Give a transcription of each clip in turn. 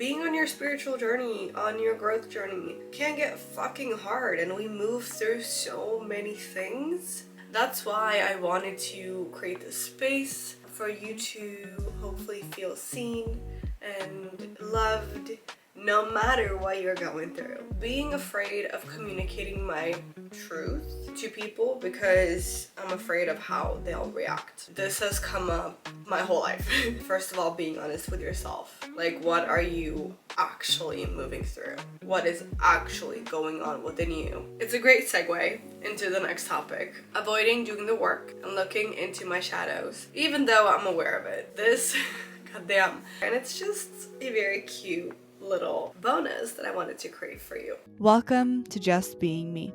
being on your spiritual journey, on your growth journey, can get fucking hard, and we move through so many things. That's why I wanted to create this space for you to hopefully feel seen and loved no matter what you're going through. Being afraid of communicating my truth to people because I'm afraid of how they'll react. This has come up my whole life. First of all, being honest with yourself. Like, what are you actually moving through? What is actually going on within you? It's a great segue into the next topic. Avoiding doing the work and looking into my shadows, even though I'm aware of it. This, goddamn. And it's just a very cute little bonus that I wanted to create for you. Welcome to Just Being Me.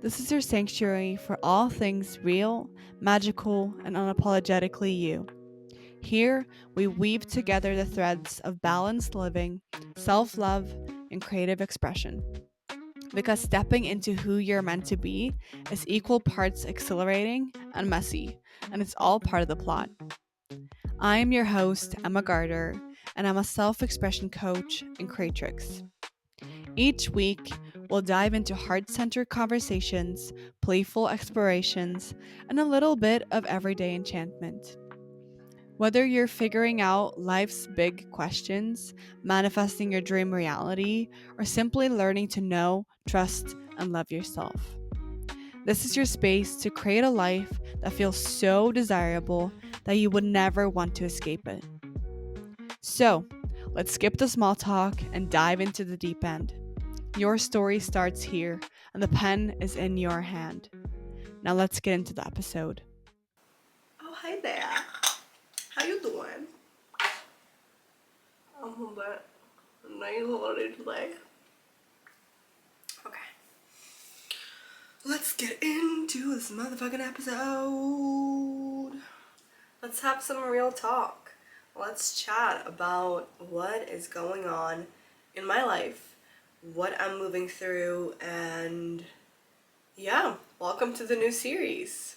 This is your sanctuary for all things real, magical, and unapologetically you. Here, we weave together the threads of balanced living, self-love, and creative expression. Because stepping into who you're meant to be is equal parts exhilarating and messy, and it's all part of the plot. I am your host, Emma Garter, and I'm a self-expression coach and creatrix. Each week, we'll dive into heart-centered conversations, playful explorations, and a little bit of everyday enchantment. Whether you're figuring out life's big questions, manifesting your dream reality, or simply learning to know, trust, and love yourself. This is your space to create a life that feels so desirable that you would never want to escape it. So, let's skip the small talk and dive into the deep end. Your story starts here, and the pen is in your hand. Now let's get into the episode. Oh, hi there. How you doing? I'm a bit nice holiday today. Okay. Let's get into this motherfucking episode. Let's have some real talk. Let's chat about what is going on in my life, what I'm moving through, and yeah, welcome to the new series.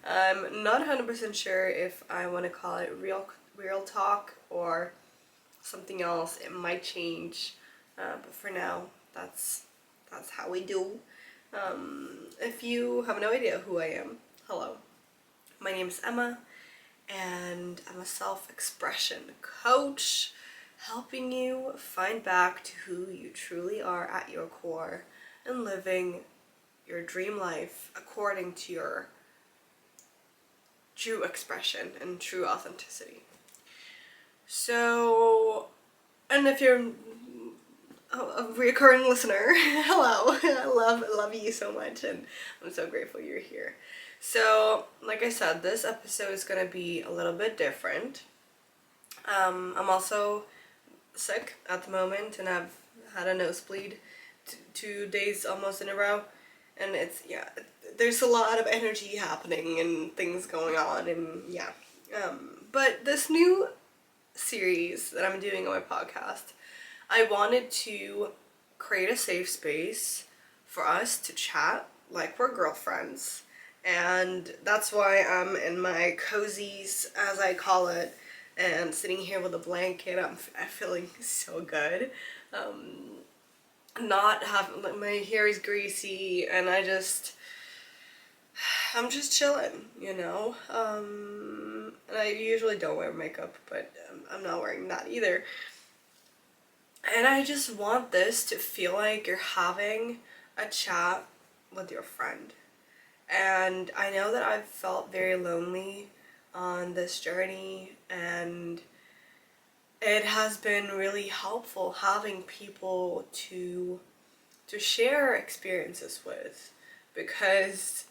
I'm not 100% sure if I want to call it real talk or something else. It might change, but for now, that's how we do. If you have no idea who I am, hello. My name is Emma, and I'm a self-expression coach, helping you find back to who you truly are at your core and living your dream life according to your true expression and true authenticity. So, and if you're a recurring listener, hello. I love you so much, and I'm so grateful you're here. So, like I said, this episode is gonna be a little bit different. I'm also sick at the moment, and I've had a nosebleed 2 days almost in a row, and there's a lot of energy happening and things going on, and yeah. But this new series that I'm doing on my podcast, I wanted to create a safe space for us to chat like we're girlfriends. And that's why I'm in my cozies, as I call it, and sitting here with a blanket. I'm feeling so good. Not having, like, my hair is greasy, and I'm just chilling, you know. And I usually don't wear makeup, but I'm not wearing that either. And I just want this to feel like you're having a chat with your friend. And I know that I've felt very lonely on this journey, and it has been really helpful having people to share experiences with, because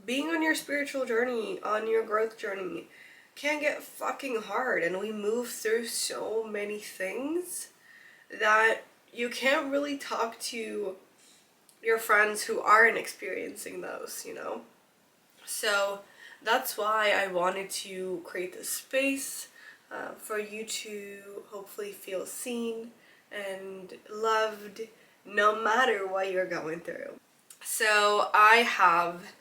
being on your spiritual journey, on your growth journey, can get fucking hard, and we move through so many things that you can't really talk to your friends who aren't experiencing those, you know? So that's why I wanted to create this space for you to hopefully feel seen and loved no matter what you're going through. So I have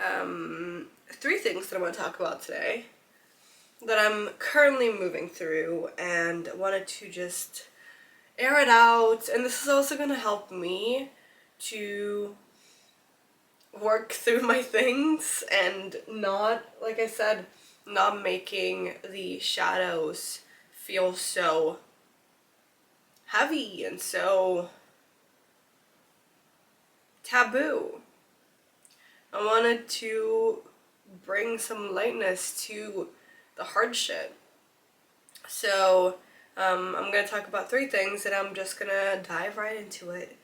3 things that I want to talk about today. that I'm currently moving through and wanted to just air it out. And this is also going to help me to work through my things and not, like I said, not making the shadows feel so heavy and so taboo. I wanted to bring some lightness to the hard shit. So, I'm gonna talk about 3 things and I'm just gonna dive right into it.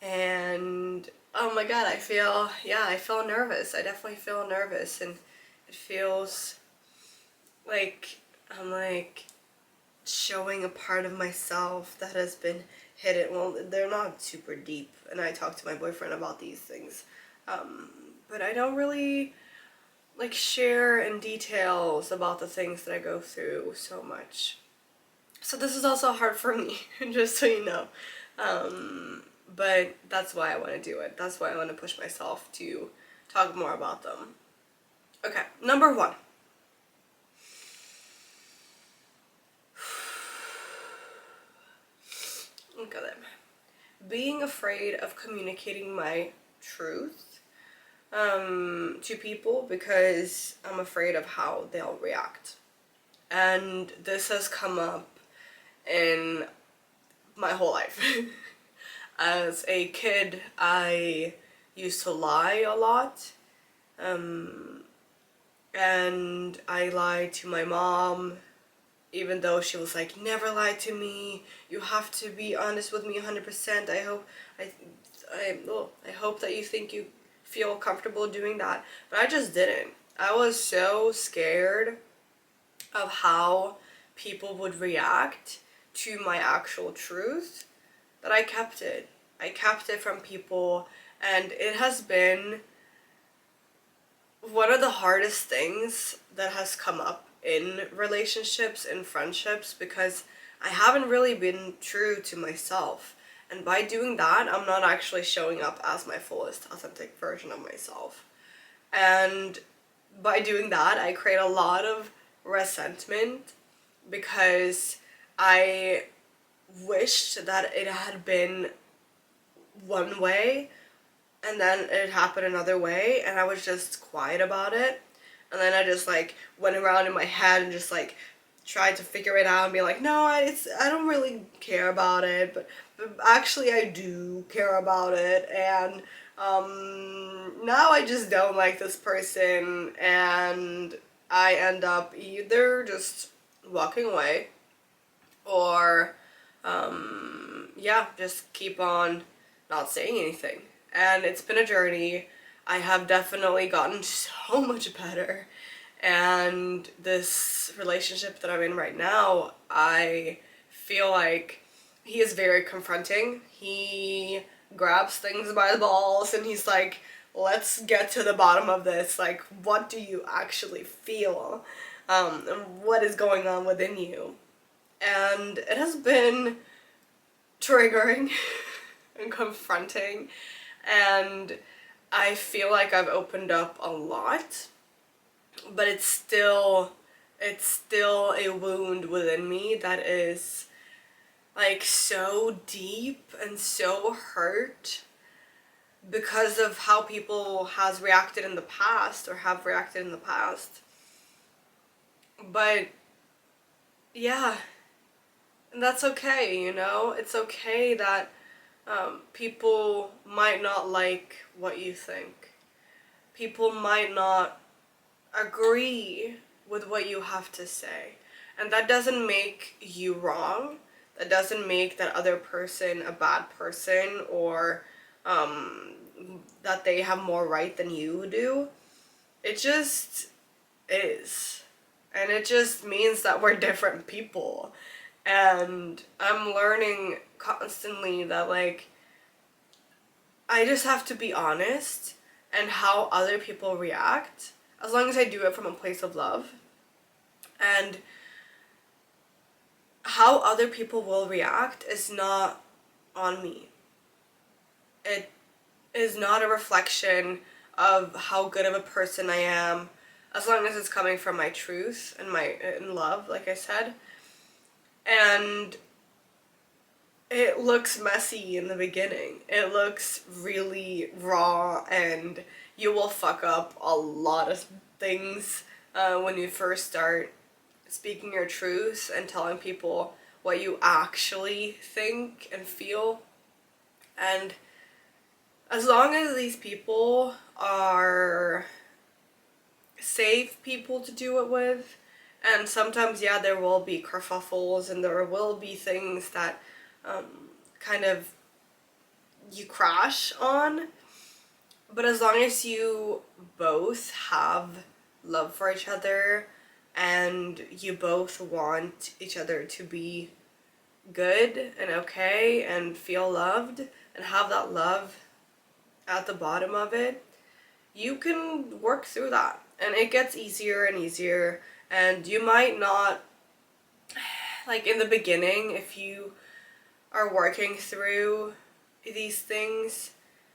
And oh my god, I feel nervous. I definitely feel nervous, and it feels like I'm like showing a part of myself that has been hidden. Well, they're not super deep, and I talked to my boyfriend about these things. But I don't really like share in details about the things that I go through so much. So this is also hard for me, just so you know. But that's why I want to do it. That's why I want to push myself to talk more about them. Okay, number 1. Look at it. Being afraid of communicating my truth to people because I'm afraid of how they'll react. And this has come up in my whole life. As a kid, I used to lie a lot. And I lied to my mom, even though she was like, never lie to me. You have to be honest with me 100%. I hope that you think you feel comfortable doing that. But I just didn't. I was so scared of how people would react to my actual truth that I kept it. I kept it from people, and it has been one of the hardest things that has come up in relationships and friendships because I haven't really been true to myself. And by doing that, I'm not actually showing up as my fullest, authentic version of myself. And by doing that, I create a lot of resentment because I wished that it had been one way and then it happened another way and I was just quiet about it. And then I just like went around in my head and just like tried to figure it out and be like, no, I don't really care about it, but actually I do care about it. And now I just don't like this person, and I end up either just walking away or just keep on not saying anything. And it's been a journey. I have definitely gotten so much better. And this relationship that I'm in right now, I feel like he is very confronting. He grabs things by the balls and he's like, let's get to the bottom of this. Like, what do you actually feel? And what is going on within you? And it has been triggering and confronting, and I feel like I've opened up a lot, but it's still a wound within me that is like so deep and so hurt because of how people has reacted in the past or have reacted in the past. But yeah, and that's okay, you know? It's okay that people might not like what you think. People might not agree with what you have to say. And that doesn't make you wrong. That doesn't make that other person a bad person or that they have more right than you do. It just is. And it just means that we're different people. And I'm learning constantly that, like, I just have to be honest and how other people react, as long as I do it from a place of love. And how other people will react is not on me. It is not a reflection of how good of a person I am, as long as it's coming from my truth and my in love, like I said. And it looks messy in the beginning. It looks really raw, and you will fuck up a lot of things when you first start speaking your truth and telling people what you actually think and feel. And as long as these people are safe people to do it with, and sometimes, yeah, there will be kerfuffles and there will be things that kind of you crash on, but as long as you both have love for each other and you both want each other to be good and okay and feel loved and have that love at the bottom of it, you can work through that. And it gets easier and easier. And you might not, like in the beginning, if you are working through these things,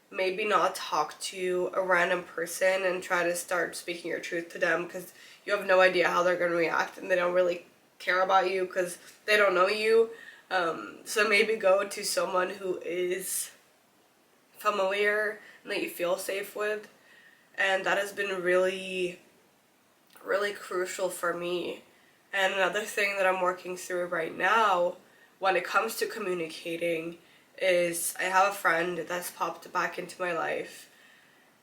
maybe not talk to a random person and try to start speaking your truth to them, because you have no idea how they're going to react and they don't really care about you because they don't know you. So maybe go to someone who is familiar and that you feel safe with. And that has been really, really crucial for me. And another thing that I'm working through right now when it comes to communicating is I have a friend that's popped back into my life,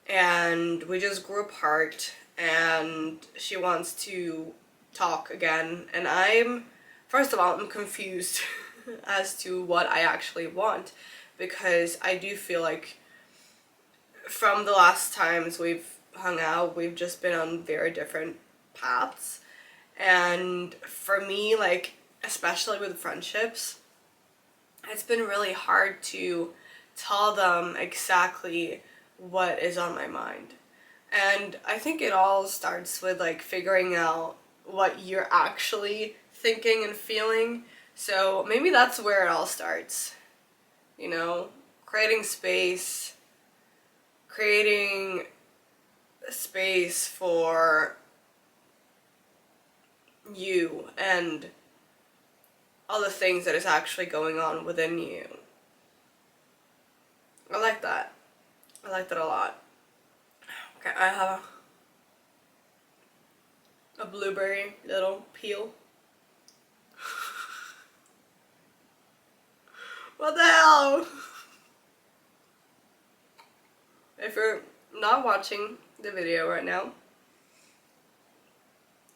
and we just grew apart, and she wants to talk again, and first of all, I'm confused as to what I actually want, because I do feel like from the last times we've hung out, we've just been on very different paths. And for me, like, especially with friendships, it's been really hard to tell them exactly what is on my mind. And I think it all starts with like figuring out what you're actually thinking and feeling. So maybe that's where it all starts. You know, creating space for you and all the things that is actually going on within you. I like that. I like that a lot. Okay, I have a blueberry little peel. What the hell? If you're not watching the video right now,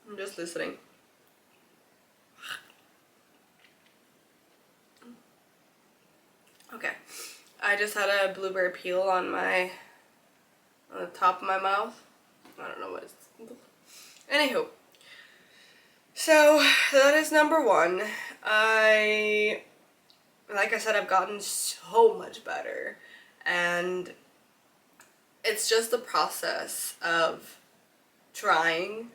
I'm just listening. Okay, I just had a blueberry peel on the top of my mouth. I don't know what it's. Anywho, so that is number one. Like I said, I've gotten so much better, and it's just the process of trying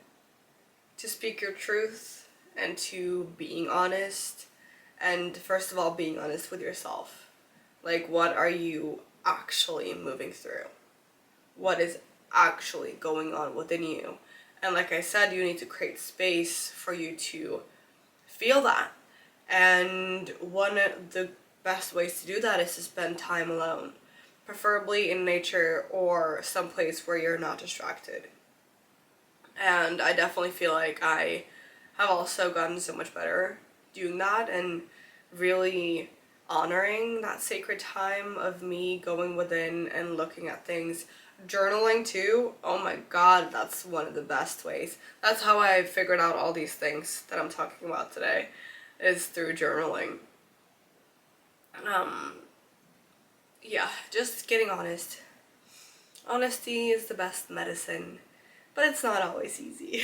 to speak your truth and to being honest, and first of all, being honest with yourself. Like, what are you actually moving through? What is actually going on within you? And like I said, you need to create space for you to feel that. And one of the best ways to do that is to spend time alone, preferably in nature or someplace where you're not distracted. And I definitely feel like I have also gotten so much better doing that and really honoring that sacred time of me going within and looking at things. Journaling too, oh my god, that's one of the best ways. That's how I figured out all these things that I'm talking about today, is through journaling. Yeah, just getting honest. Honesty is the best medicine, but it's not always easy.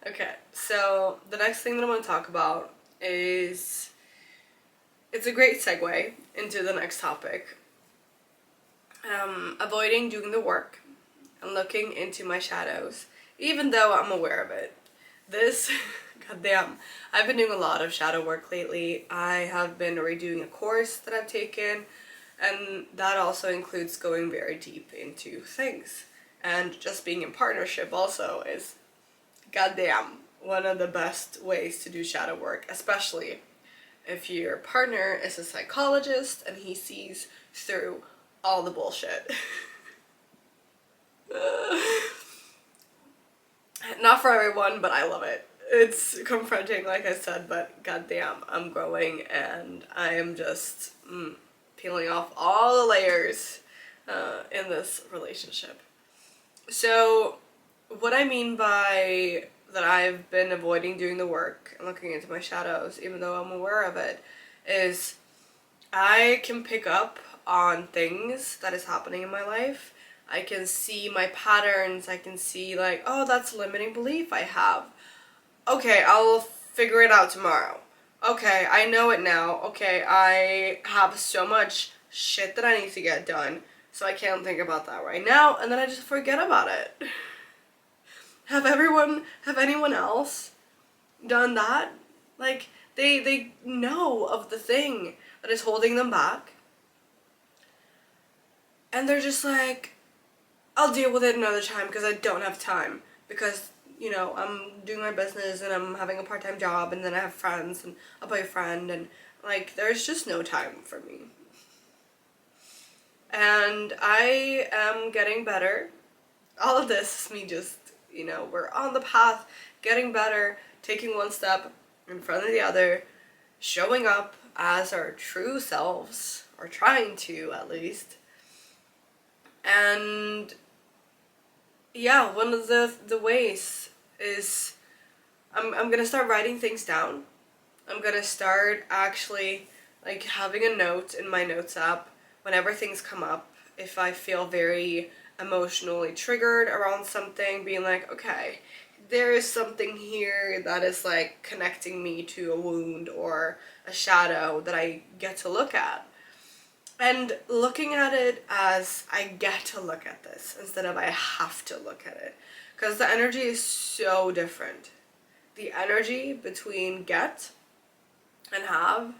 Okay, so the next thing that I'm going to talk about is, it's a great segue into the next topic. Avoiding doing the work and looking into my shadows, even though I'm aware of it. This, goddamn, I've been doing a lot of shadow work lately. I have been redoing a course that I've taken, and that also includes going very deep into things. And just being in partnership also is, goddamn, one of the best ways to do shadow work, especially if your partner is a psychologist and he sees through all the bullshit. Not for everyone, but I love it. It's confronting, like I said, but goddamn, I'm growing and I am just peeling off all the layers in this relationship. So, what I mean by that I've been avoiding doing the work and looking into my shadows, even though I'm aware of it, is I can pick up on things that is happening in my life. I can see my patterns. I can see, like, oh, that's a limiting belief I have. Okay, I'll figure it out tomorrow. Okay, I know it now. Okay, I have so much shit that I need to get done, so I can't think about that right now, and then I just forget about it. Have anyone else done that? Like, they know of the thing that is holding them back, and they're just like, I'll deal with it another time because I don't have time, because I'm doing my business and I'm having a part-time job, and then I have friends and a boyfriend, and like there's just no time for me. And I am getting better. All of this is me just, we're on the path, getting better, taking one step in front of the other, showing up as our true selves, or trying to at least. And yeah, one of the ways is I'm gonna start writing things down. I'm gonna start actually like having a note in my notes app whenever things come up. If I feel very emotionally triggered around something, being like, okay, there is something here that is like connecting me to a wound or a shadow that I get to look at. And looking at it as I get to look at this instead of I have to look at it. Because the energy is so different. The energy between get and have,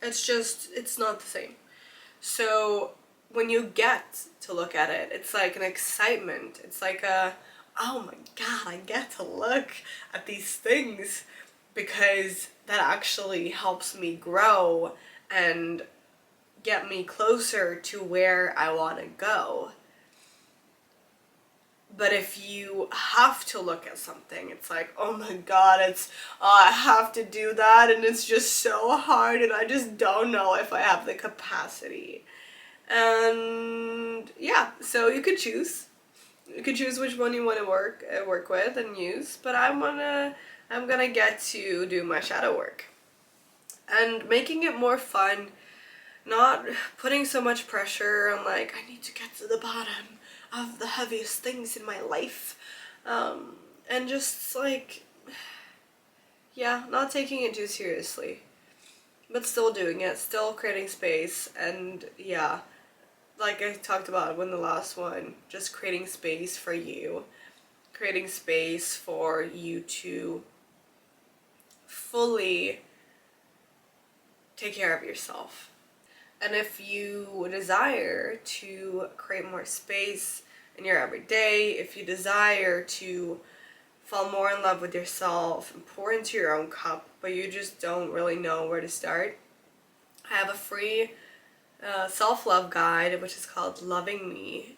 it's not the same. So when you get to look at it, it's like an excitement. It's like oh my god, I get to look at these things, because that actually helps me grow and get me closer to where I want to go. But if you have to look at something, it's like, oh my god, I have to do that, and it's just so hard, and I just don't know if I have the capacity. And yeah, so you could choose. You could choose which one you want to work with and use, but I'm gonna get to do my shadow work. And making it more fun, not putting so much pressure on like, I need to get to the bottom of the heaviest things in my life. And just like, yeah, not taking it too seriously, but still doing it, still creating space. And yeah, like I talked about in the last one, just creating space for you, creating space for you to fully take care of yourself. And if you desire to create more space in your everyday, if you desire to fall more in love with yourself and pour into your own cup, but you just don't really know where to start, I have a free self-love guide, which is called Loving Me,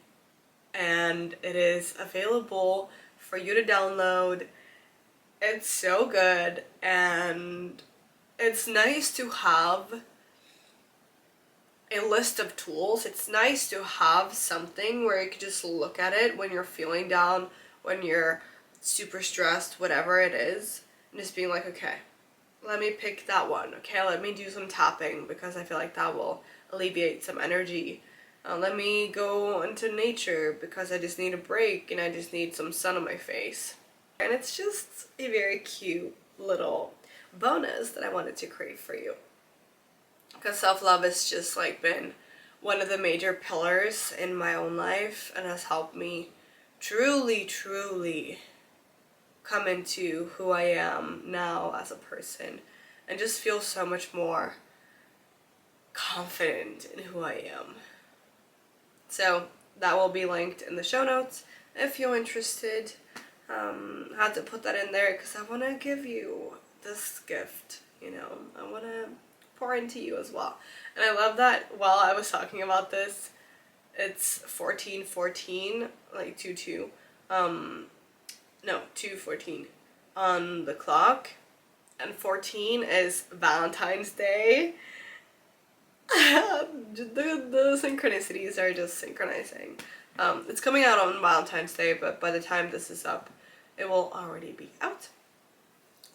and it is available for you to download. It's so good, and it's nice to have a list of tools. It's nice to have something where you can just look at it when you're feeling down, when you're super stressed, whatever it is, and just being like, okay, let me pick that one. Okay, let me do some tapping because I feel like that will alleviate some energy. Let me go into nature because I just need a break and I just need some sun on my face. And it's just a very cute little bonus that I wanted to create for you. Because self-love has just like been one of the major pillars in my own life and has helped me truly, truly come into who I am now as a person and just feel so much more confident in who I am. So that will be linked in the show notes if you're interested. I had to put that in there because I want to give you this gift, you know. I want to pour into you as well. And I love that while I was talking about this, it's 14:14, like 2:2. No, 2:14 on the clock. And 14 is Valentine's Day. the synchronicities are just synchronizing. It's coming out on Valentine's Day, but by the time this is up, it will already be out.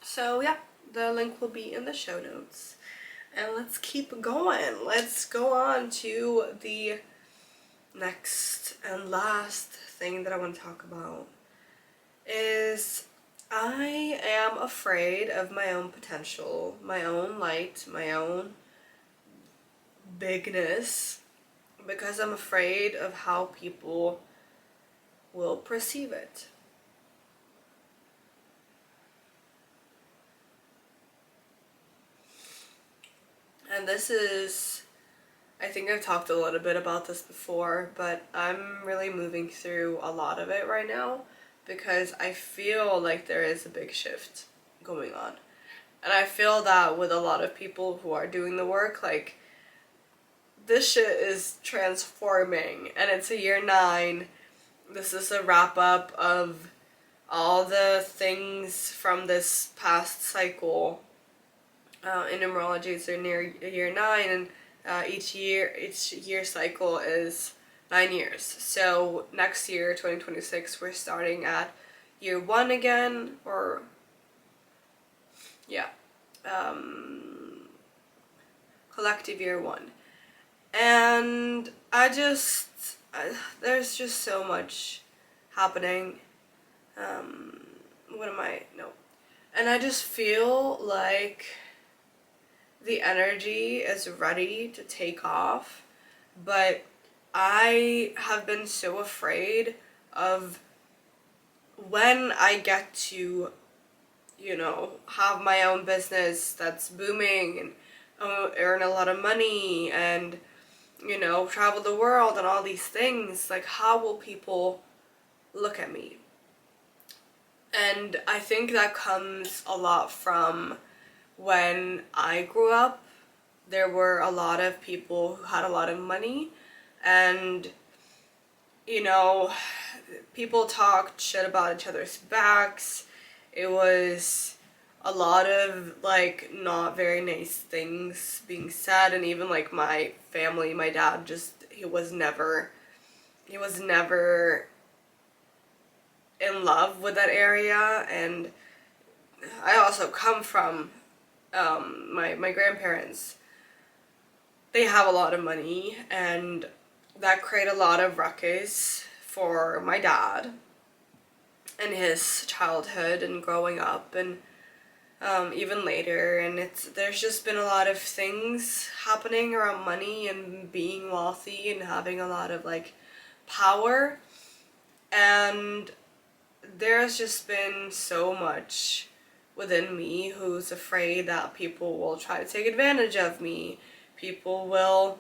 So yeah, the link will be in the show notes. And let's keep going. Let's go on to the next and last thing that I want to talk about is I am afraid of my own potential, my own light, my own bigness, because I'm afraid of how people will perceive it. And this is, I think I've talked a little bit about this before, but I'm really moving through a lot of it right now because I feel like there is a big shift going on. And I feel that with a lot of people who are doing the work, like, this shit is transforming, and it's a year 9. This is a wrap up of all the things from this past cycle. In numerology, it's near year 9, and each year cycle is 9 years. So next year, 2026, we're starting at year 1 again, or yeah, collective year 1. And there's just so much happening. And I just feel like the energy is ready to take off, but I have been so afraid of when I get to, you know, have my own business that's booming and earn a lot of money and, you know, travel the world and all these things. Like, how will people look at me? And I think that comes a lot from when I grew up. There were a lot of people who had a lot of money, and, you know, people talked shit about each other's backs. It was a lot of, like, not very nice things being said, and even, like, my family, my dad he was never in love with that area. And I also come from, my grandparents, they have a lot of money, and that created a lot of ruckus for my dad in his childhood and growing up, and even later. And there's just been a lot of things happening around money and being wealthy and having a lot of, like, power, and there's just been so much within me who's afraid that people will try to take advantage of me. People will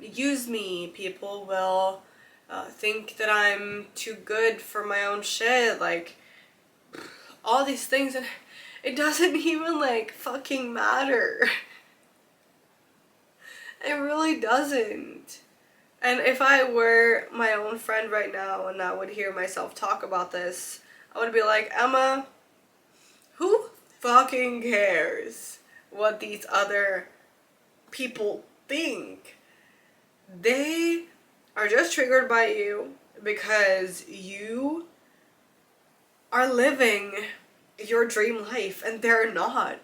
use me. People will think that I'm too good for my own shit. Like, all these things, and it doesn't even, like, fucking matter. It really doesn't. And if I were my own friend right now and I would hear myself talk about this, I would be like, Emma, who fucking cares what these other people think? They are just triggered by you because you are living your dream life, and they're not.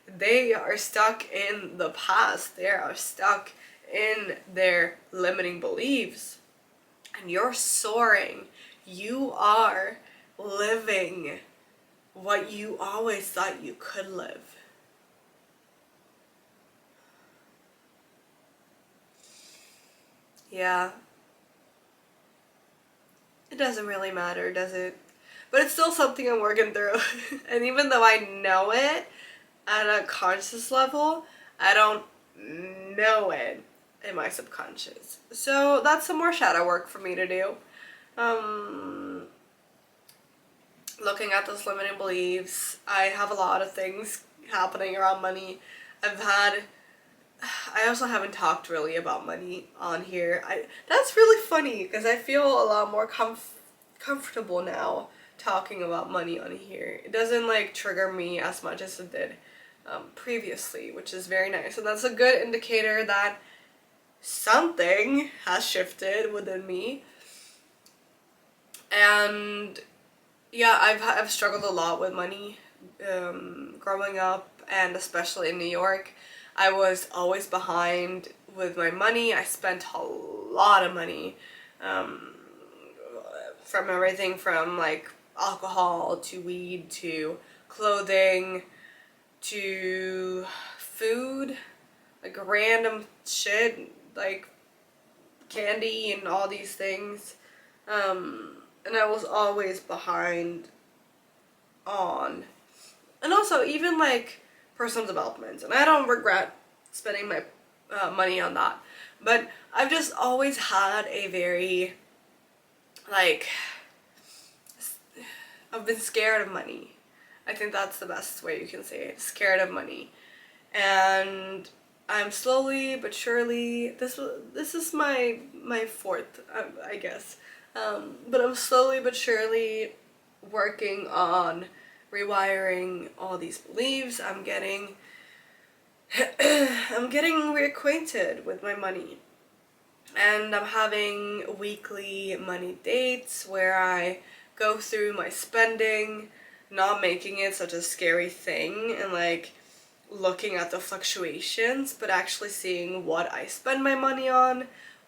They are stuck in the past. They are stuck in their limiting beliefs, and you're soaring. You are living what you always thought you could live. Yeah. It doesn't really matter, does it? But it's still something I'm working through. And even though I know it at a conscious level, I don't know it in my subconscious. So that's some more shadow work for me to do. Looking at those limiting beliefs. I have a lot of things happening around money. I also haven't talked really about money on here. That's really funny because I feel a lot more comfortable now talking about money on here. It doesn't like trigger me as much as it did previously, which is very nice. And that's a good indicator that something has shifted within me. And yeah, I've struggled a lot with money growing up, and especially in New York. I was always behind with my money. I spent a lot of money, from everything from like alcohol to weed to clothing to food, like random shit like candy and all these things. And I was always behind on. And also, even like personal development. And I don't regret spending my money on that. But I've just always had a very, like, I've been scared of money. I think that's the best way you can say it. Scared of money. And I'm slowly but surely, this is my fourth, I guess. But I'm slowly but surely working on rewiring all these beliefs. I'm getting reacquainted with my money. And I'm having weekly money dates where I go through my spending, not making it such a scary thing and like looking at the fluctuations, but actually seeing what I spend my money on,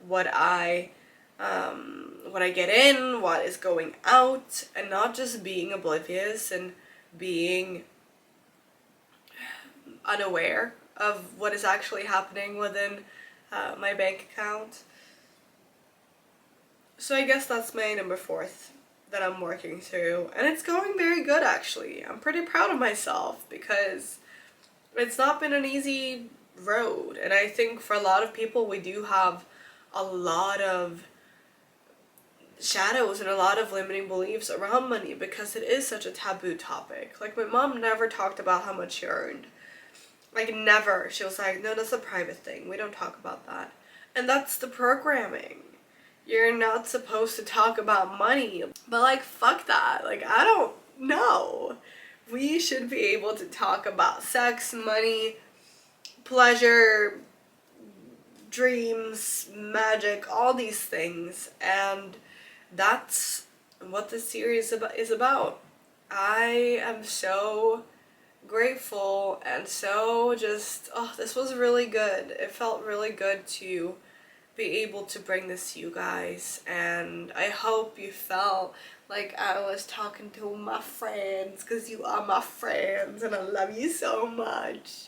what I get in, what is going out, and not just being oblivious and being unaware of what is actually happening within my bank account. So I guess that's my number fourth that I'm working through, and it's going very good actually. I'm pretty proud of myself because it's not been an easy road, and I think for a lot of people we do have a lot of shadows and a lot of limiting beliefs around money because it is such a taboo topic. Like my mom never talked about how much she earned. Like never. She was like, no, that's a private thing. We don't talk about that. And that's the programming. You're not supposed to talk about money. But like, fuck that. Like, I don't know. We should be able to talk about sex, money, pleasure, dreams, magic, all these things. And that's what this series is about. I am so grateful and so just, oh, this was really good. It felt really good to be able to bring this to you guys, and I hope you felt like I was talking to my friends, because you are my friends and I love you so much.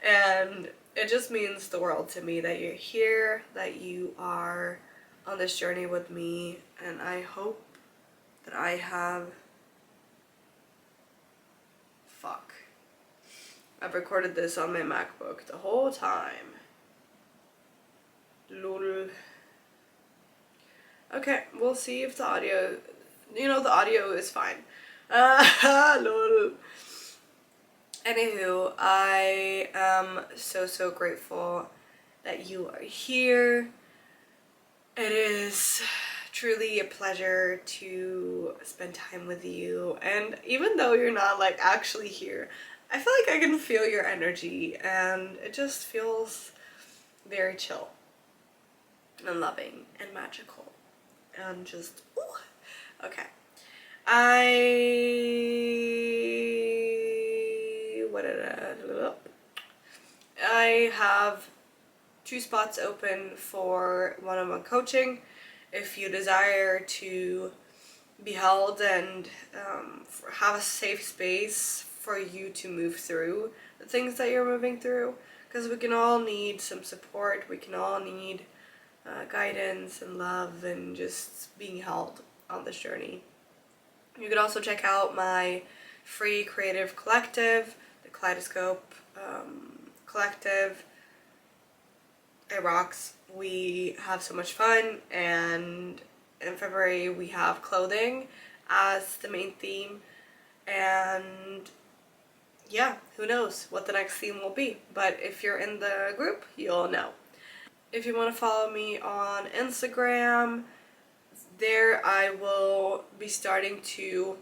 And it just means the world to me that you're here, that you are on this journey with me, and I hope that I have... Fuck. I've recorded this on my MacBook the whole time. Lol. Okay, we'll see if the audio... the audio is fine. Lol. Anywho, I am so grateful that you are here. It is truly a pleasure to spend time with you, and even though you're not like actually here, I feel like I can feel your energy, and it just feels very chill and loving and magical and just ooh. Okay, I have 2 spots open for one-on-one coaching. If you desire to be held and have a safe space for you to move through the things that you're moving through, because we can all need some support, we can all need guidance and love and just being held on this journey. You can also check out my free creative collective, the Kaleidoscope Collective. it rocks. We have so much fun, and in February we have clothing as the main theme, and yeah, who knows what the next theme will be, but if you're in the group, you'll know. If you want to follow me on Instagram, there I will be starting to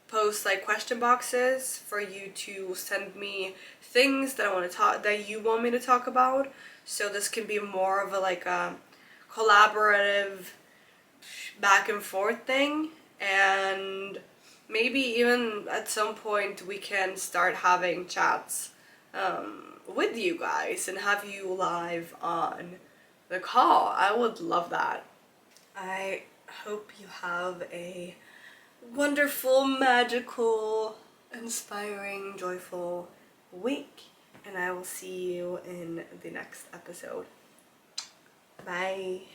post like question boxes for you to send me things that I want to talk that you want me to talk about. So this can be more of a like a collaborative back and forth thing, and maybe even at some point we can start having chats with you guys and have you live on the call. I would love that. I hope you have a wonderful, magical, inspiring, joyful week, and I will see you in the next episode. Bye.